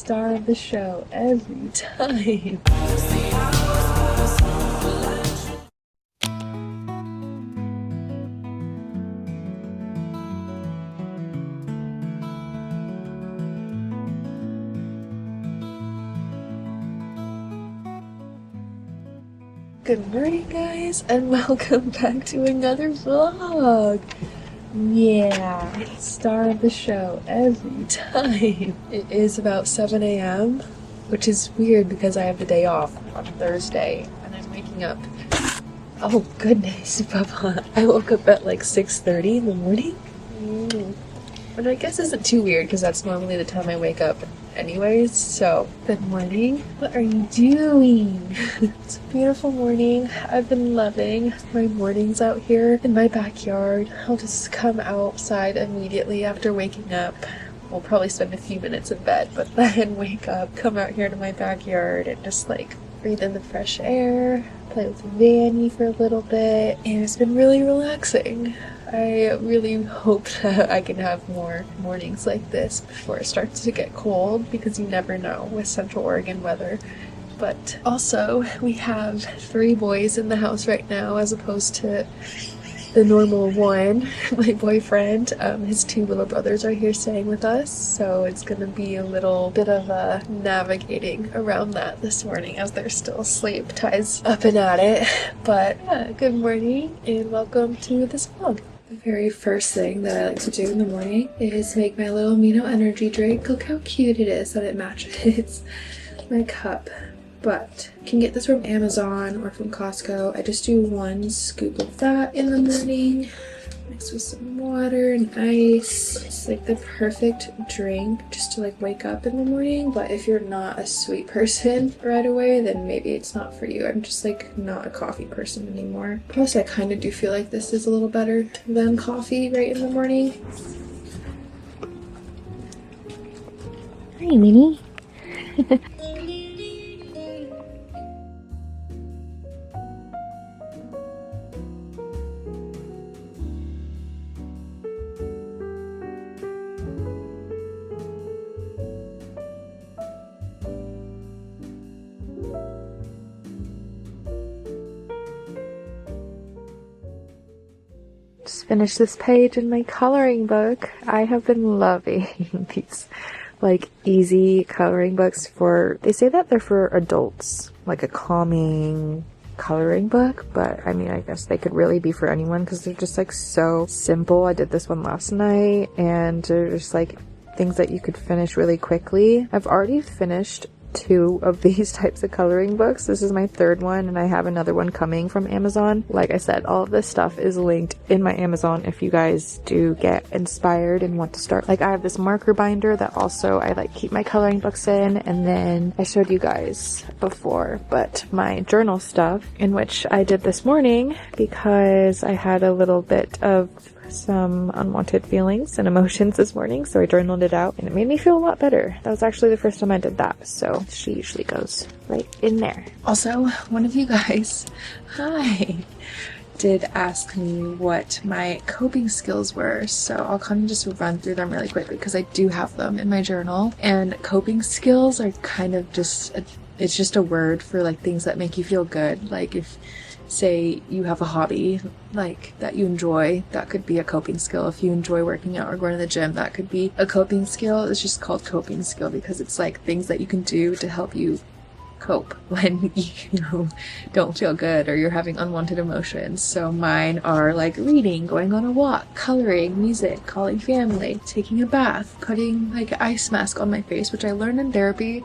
star of the show every time. Good morning, guys, and welcome back to another vlog. Yeah, star of the show every time. It is about 7 a.m., which is weird because I have the day off on Thursday, and I'm waking up. Oh goodness, Papa. I woke up at like 6:30 in the morning. And I guess isn't too weird because that's normally the time I wake up anyways. So, good morning. What are you doing? It's a beautiful morning. I've been loving my mornings out here in my backyard. I'll just come outside immediately after waking up. We'll probably spend a few minutes in bed, but then wake up, come out here to my backyard and just like breathe in the fresh air, play with Vanny for a little bit, and it's been really relaxing. I really hope that I can have more mornings like this before it starts to get cold, because you never know with Central Oregon weather. But also, we have 3 boys in the house right now as opposed to the normal one. My boyfriend, his 2 little brothers are here staying with us, so it's gonna be a little bit of navigating around that this morning as they're still asleep. Ty's up and at it. But yeah, good morning and welcome to this vlog. The very first thing that I like to do in the morning is make my little amino energy drink. Look how cute it is that it matches my cup. But you can get this from Amazon or from Costco. I just do 1 scoop of that in the morning, mixed with some water and ice. It's like the perfect drink just to like wake up in the morning. But if you're not a sweet person right away, then maybe it's not for you. I'm just like not a coffee person anymore. Plus I kind of do feel like this is a little better than coffee right in the morning. Hi, Minnie. Just finished this page in my coloring book. I have been loving these like easy coloring books they say that they're for adults, like a calming coloring book, but I mean, I guess they could really be for anyone because they're just like so simple. I did this one last night and they're just like things that you could finish really quickly. I've already finished 2 of these types of coloring books. This is my 3rd one and I have another one coming from Amazon. Like I said, all of this stuff is linked in my Amazon if you guys do get inspired and want to start. Like I have this marker binder that also I like keep my coloring books in, and then I showed you guys before, but my journal stuff, in which I did this morning because I had a little bit of some unwanted feelings and emotions this morning, so I journaled it out and it made me feel a lot better. That was actually the first time I did that, so she usually goes right in there. Also, one of you guys, hi, did ask me what my coping skills were, so I'll kind of just run through them really quickly because I do have them in my journal. And coping skills are kind of just it's just a word for like things that make you feel good. Like if say you have a hobby like that you enjoy, that could be a coping skill. If you enjoy working out or going to the gym, that could be a coping skill. It's just called coping skill because it's like things that you can do to help you cope when you don't feel good or you're having unwanted emotions. So mine are like reading, going on a walk, coloring, music, calling family, taking a bath, putting like an ice mask on my face, which I learned in therapy.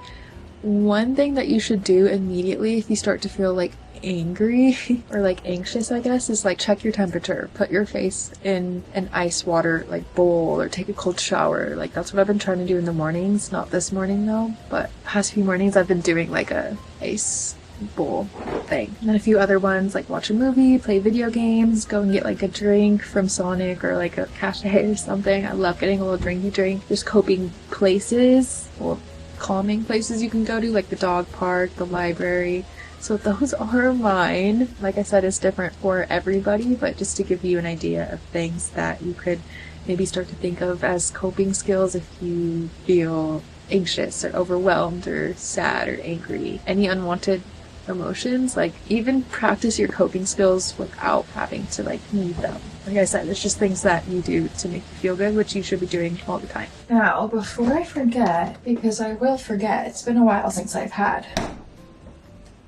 One thing that you should do immediately if you start to feel like angry or like anxious, I guess, is like check your temperature, put your face in an ice water like bowl or take a cold shower. Like that's what I've been trying to do in the mornings. Not this morning though, but past few mornings I've been doing like a ice bowl thing. And then a few other ones like watch a movie, play video games, go and get like a drink from Sonic or like a cafe or something. I love getting a little drinky drink. There's coping places or calming places you can go to, like the dog park, the library. So those are mine. Like I said, it's different for everybody, but just to give you an idea of things that you could maybe start to think of as coping skills if you feel anxious or overwhelmed or sad or angry, any unwanted emotions, like even practice your coping skills without having to like need them. Like I said, it's just things that you do to make you feel good, which you should be doing all the time. Now, before I forget, because I will forget, it's been a while since I've had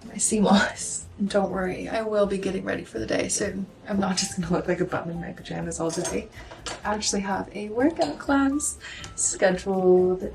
my sea moss. Don't worry, I will be getting ready for the day soon. I'm not just gonna look like a bum in my pajamas all day. I actually have a workout class scheduled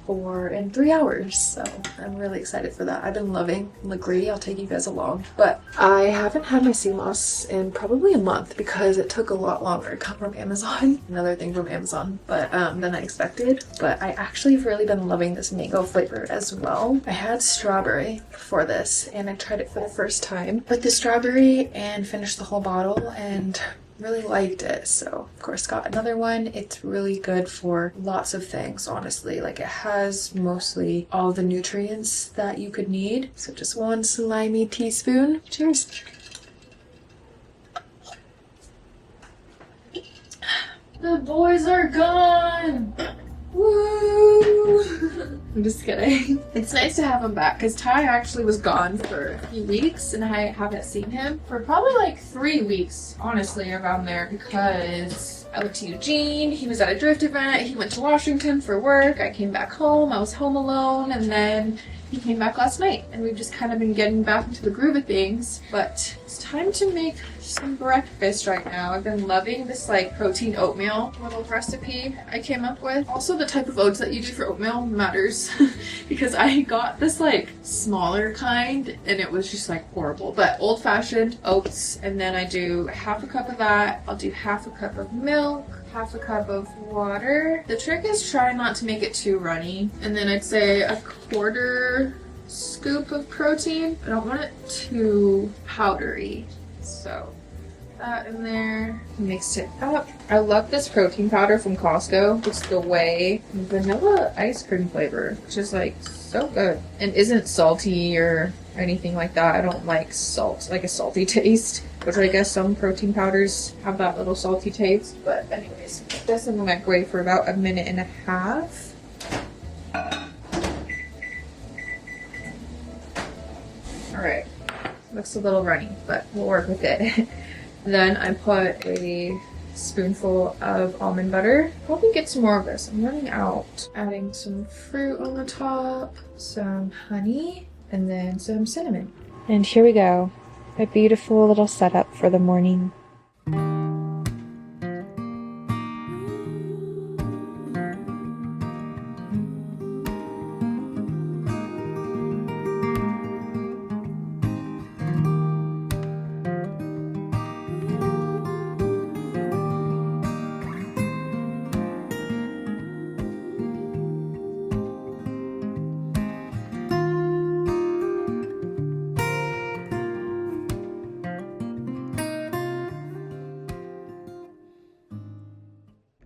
in 3 hours, so I'm really excited for that. I've been loving Legree. I'll take you guys along, but I haven't had my sea moss in probably a month because it took a lot longer to come from Amazon. Another thing from Amazon, but than I expected. But I actually have really been loving this mango flavor as well. I had strawberry before this, and I tried it for the first time with the strawberry and finished the whole bottle and really liked it, so of course got another one. It's really good for lots of things, honestly. Like, it has mostly all the nutrients that you could need. So just 1 slimy teaspoon. Cheers. The boys are gone. Woo! I'm just kidding. It's nice to have him back because Ty actually was gone for a few weeks and I haven't seen him for probably like 3 weeks, honestly, around there, because I went to Eugene, he was at a drift event, he went to Washington for work, I came back home, I was home alone, and then he came back last night, and we've just kind of been getting back into the groove of things. But it's time to make some breakfast right now. I've been loving this like protein oatmeal little recipe I came up with. Also, the type of oats that you do for oatmeal matters because I got this like smaller kind and it was just like horrible. But old-fashioned oats, and then I do half a cup of that. I'll do half a cup of milk, half a cup of water. The trick is try not to make it too runny. And then I'd say a 1/4 scoop of protein. I don't want it too powdery. So that in there, mix it up. I love this protein powder from Costco. It's the Whey vanilla ice cream flavor, which is like so good and isn't salty or anything like that. I don't like salt, like a salty taste, which I guess some protein powders have that little salty taste. But anyways, put this in the microwave for about 1.5 minutes. All right, looks a little runny, but we'll work with it. Then I put a spoonful of almond butter. Probably get some more of this. I'm running out. Adding some fruit on the top, some honey, and then some cinnamon. And here we go. A beautiful little setup for the morning.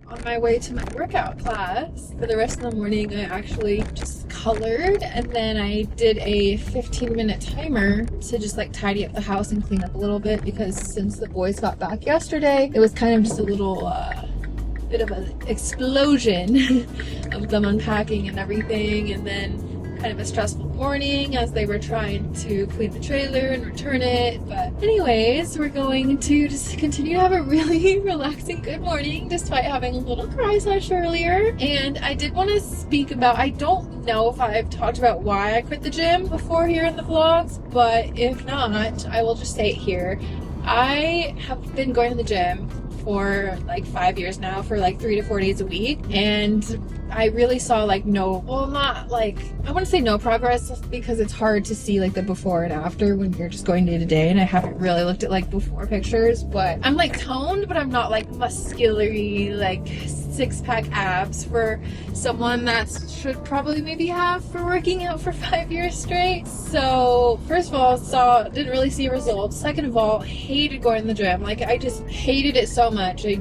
On my way to my workout class, for the rest of the morning I actually just colored, and then I did a 15-minute timer to just like tidy up the house and clean up a little bit, because since the boys got back yesterday, it was kind of just a little bit of an explosion of them unpacking and everything, and then kind of a stressful morning as they were trying to clean the trailer and return it. But anyways, we're going to just continue to have a really relaxing good morning despite having a little cry sesh earlier. And I did want to speak about, I don't know if I've talked about why I quit the gym before here in the vlogs, but if not, I will just say it here. I have been going to the gym for like 5 years now, for like 3 to 4 days a week, and I really saw like not like, I wouldn't say no progress, because it's hard to see like the before and after when you're just going day to day, and I haven't really looked at like before pictures, but I'm like toned, but I'm not like muscular-y, like six-pack abs for someone that should probably maybe have for working out for 5 years straight. So first of all, didn't really see results. Second of all, hated going to the gym. Like, I just hated it so much. I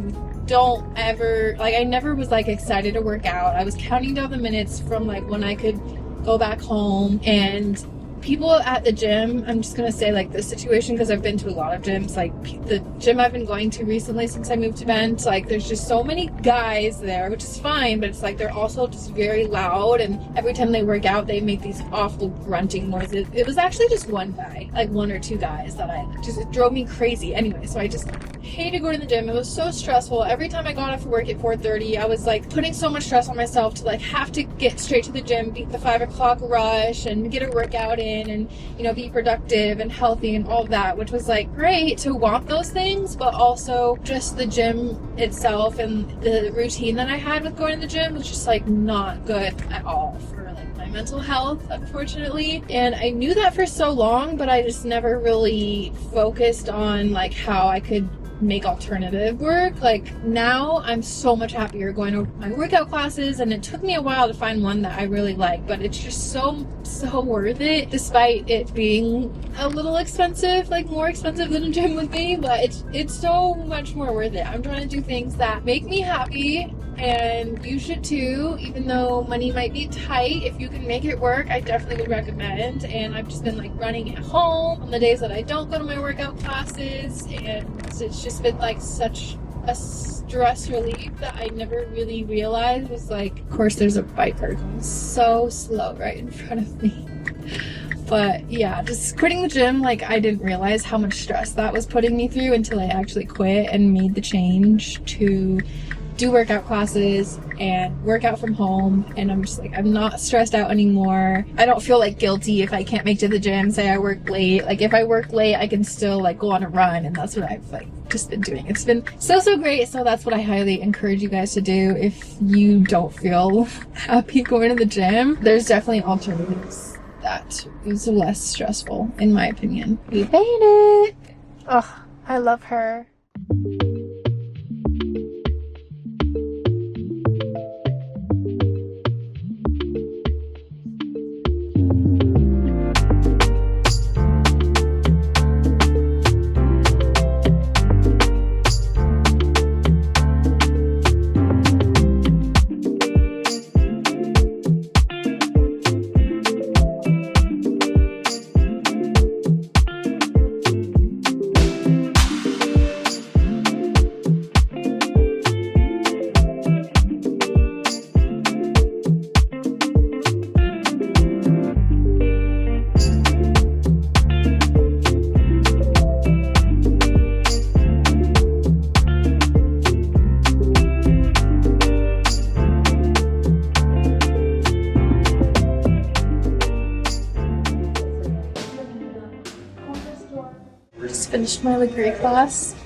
never was like excited to work out. I was counting down the minutes from like when I could go back home, and people at the gym, I'm just gonna say like this situation because I've been to a lot of gyms, like the gym I've been going to recently since I moved to Bend, like there's just so many guys there, which is fine, but it's like they're also just very loud, and every time they work out they make these awful grunting noises. It was actually just one guy, like one or two guys that it drove me crazy. Anyway, so I just hated going to the gym. It was so stressful. Every time I got off work at 4:30, I was like putting so much stress on myself to like have to get straight to the gym, beat the 5 o'clock rush and get a workout in, and you know, be productive and healthy and all that, which was like great to want those things, but also just the gym itself and the routine that I had with going to the gym was just like not good at all for like my mental health, unfortunately. And I knew that for so long, but I just never really focused on like how I could make alternative work. Like now I'm so much happier going to my workout classes, and it took me a while to find one that I really like, but it's just so worth it, despite it being a little expensive, like more expensive than a gym would be, but it's so much more worth it. I'm trying to do things that make me happy, and you should too. Even though money might be tight, if you can make it work, I definitely would recommend. And I've just been like running at home on the days that I don't go to my workout classes, and it's just been like such a stress relief that I never really realized was like, of course there's a biker going so slow right in front of me. But yeah, just quitting the gym, like I didn't realize how much stress that was putting me through until I actually quit and made the change to do workout classes and work out from home. And I'm just like, I'm not stressed out anymore. I don't feel like guilty if I can't make it to the gym, say I work late. Like if I work late, I can still like go on a run, and that's what I've like just been doing. It's been so great. So that's what I highly encourage you guys to do. If you don't feel happy going to the gym, there's definitely alternatives that is less stressful, in my opinion. We hate it. Oh, I love her. Just finished my degree class.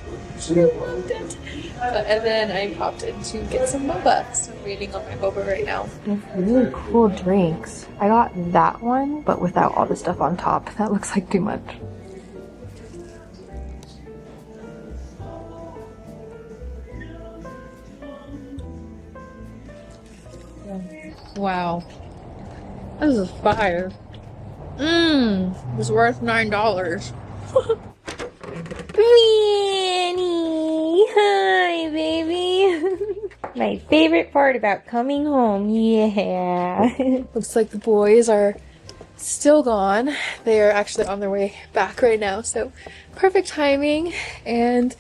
And then I popped in to get some boba. So I'm waiting on my boba right now. Really cool drinks. I got that one, but without all the stuff on top. That looks like too much. Wow. This is fire. It was worth $9. Granny! Hi, baby! My favorite part about coming home, yeah. Looks like the boys are still gone. They are actually on their way back right now, so perfect timing. And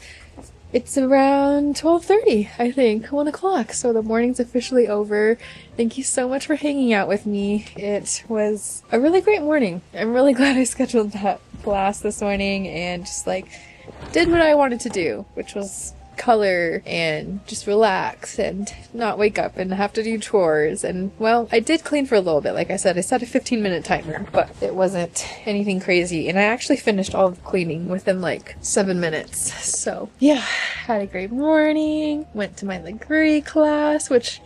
it's around 12:30, I think, 1 o'clock. So the morning's officially over. Thank you so much for hanging out with me. It was a really great morning. I'm really glad I scheduled that class this morning and just like did what I wanted to do, which was color and just relax and not wake up and have to do chores. And well, I did clean for a little bit. Like I said, I set a 15-minute timer, but it wasn't anything crazy. And I actually finished all the cleaning within like 7 minutes. So yeah, had a great morning. Went to my degree class, which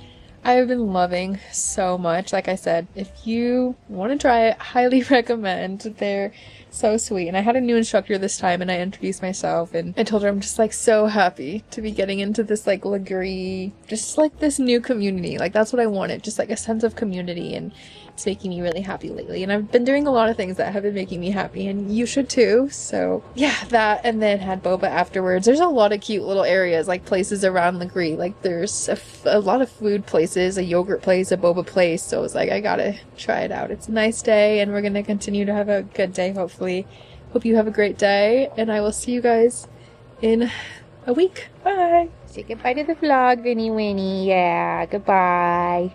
I've been loving so much. Like I said, if you want to try it, highly recommend. They're so sweet. And I had a new instructor this time, and I introduced myself and I told her I'm just like so happy to be getting into this like Legree, just like this new community. Like that's what I wanted, just like a sense of community and that's making me really happy lately. And I've been doing a lot of things that have been making me happy, and you should too. So yeah, that, and then had boba afterwards. There's a lot of cute little areas, like places around Legree. Like there's a lot of food places, a yogurt place, a boba place. So I was like, I gotta try it out. It's a nice day, and we're gonna continue to have a good day, hopefully. Hope you have a great day, and I will see you guys in a week. Bye. Say goodbye to the vlog, Vinny Winnie. Yeah, goodbye.